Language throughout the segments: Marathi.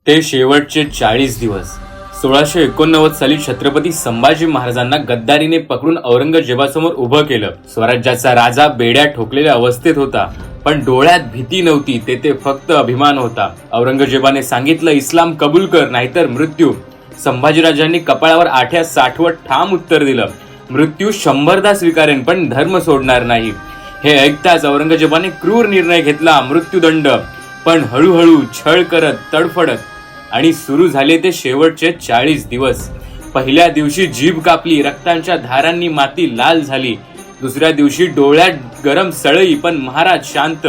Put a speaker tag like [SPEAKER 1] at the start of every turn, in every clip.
[SPEAKER 1] ते शेवटचे 40 दिवस 1689 साली छत्रपती संभाजी महाराजांना गद्दारीने पकडून औरंगजेबासमोर उभं केलं. स्वराज्याचा राजा बेड्या ठोकलेल्या अवस्थेत होता, पण डोळ्यात भीती नव्हती, तेथे फक्त अभिमान होता. औरंगजेबाने सांगितलं, इस्लाम कबूल कर नाहीतर मृत्यू. संभाजीराजांनी कपाळावर आठ्या साठवत ठाम उत्तर दिलं, मृत्यू 100दा स्वीकारेन पण धर्म सोडणार नाही. हे ऐकताच औरंगजेबाने क्रूर निर्णय घेतला, मृत्यूदंड. पण हळूहळू छळ करत, तडफडत आणि सुरू झाले ते शेवटचे 40 दिवस. पहिल्या दिवशी जीभ कापली, रक्तांच्या धारांनी माती लाल झाली. दुसऱ्या दिवशी डोळ्यात गरम सळई, पण महाराज शांत.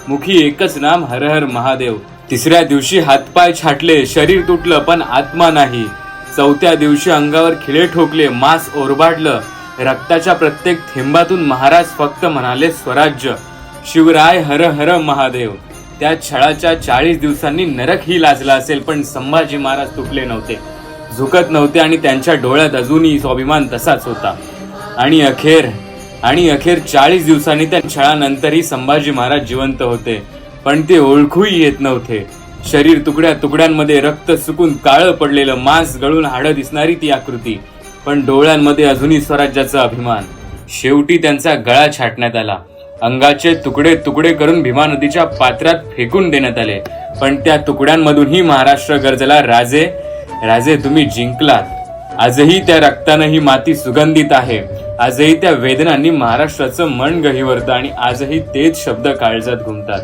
[SPEAKER 1] मुखी एकच नाम, हर हर महादेव. तिसऱ्या दिवशी हातपाय छाटले, शरीर तुटलं पण आत्मा नाही. चौथ्या दिवशी अंगावर खिळे ठोकले, मांस ओरबाडलं. रक्ताच्या प्रत्येक थेंबातून महाराज फक्त म्हणाले, स्वराज्य, शिवराय, हर हर महादेव. त्या छळाच्या 40 दिवसांनी नरक ही लाजला असेल, पण संभाजी महाराज तुटले नव्हते, झुकत नव्हते आणि त्यांच्या डोळ्यात अजूनही स्वाभिमान तसाच होता. आणि अखेर 40 दिवसांनी त्या छळानंतरही संभाजी महाराज जिवंत होते, पण ते ओळखूही येत नव्हते. शरीर तुकड्या तुकड्यांमध्ये, रक्त सुकून काळं पडलेलं, मांस गळून हाडं दिसणारी ती आकृती, पण डोळ्यांमध्ये अजूनही स्वराज्याचा अभिमान. शेवटी त्यांचा गळा छाटण्यात आला, अंगाचे तुकडे तुकडे करून भीमा नदीच्या पात्रात फेकून देण्यात आले. पण त्या तुकड्यांमधूनही महाराष्ट्र गरजला, राजे, राजे तुम्ही जिंकलात. आजही त्या रक्तानं ही माती सुगंधित आहे, आजही त्या वेदनांनी महाराष्ट्राचं मन गहिवरतं आणि आजही तेच शब्द काळजात घुमतात.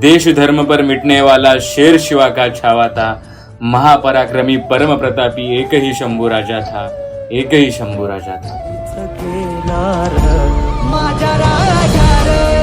[SPEAKER 1] देश धर्म पर मिटने वाला शेर शिवा का छावा था, महापराक्रमी परम प्रतापी एकही शंभू राजा था, एकही शंभू राजा था.
[SPEAKER 2] माझ्या राजा रे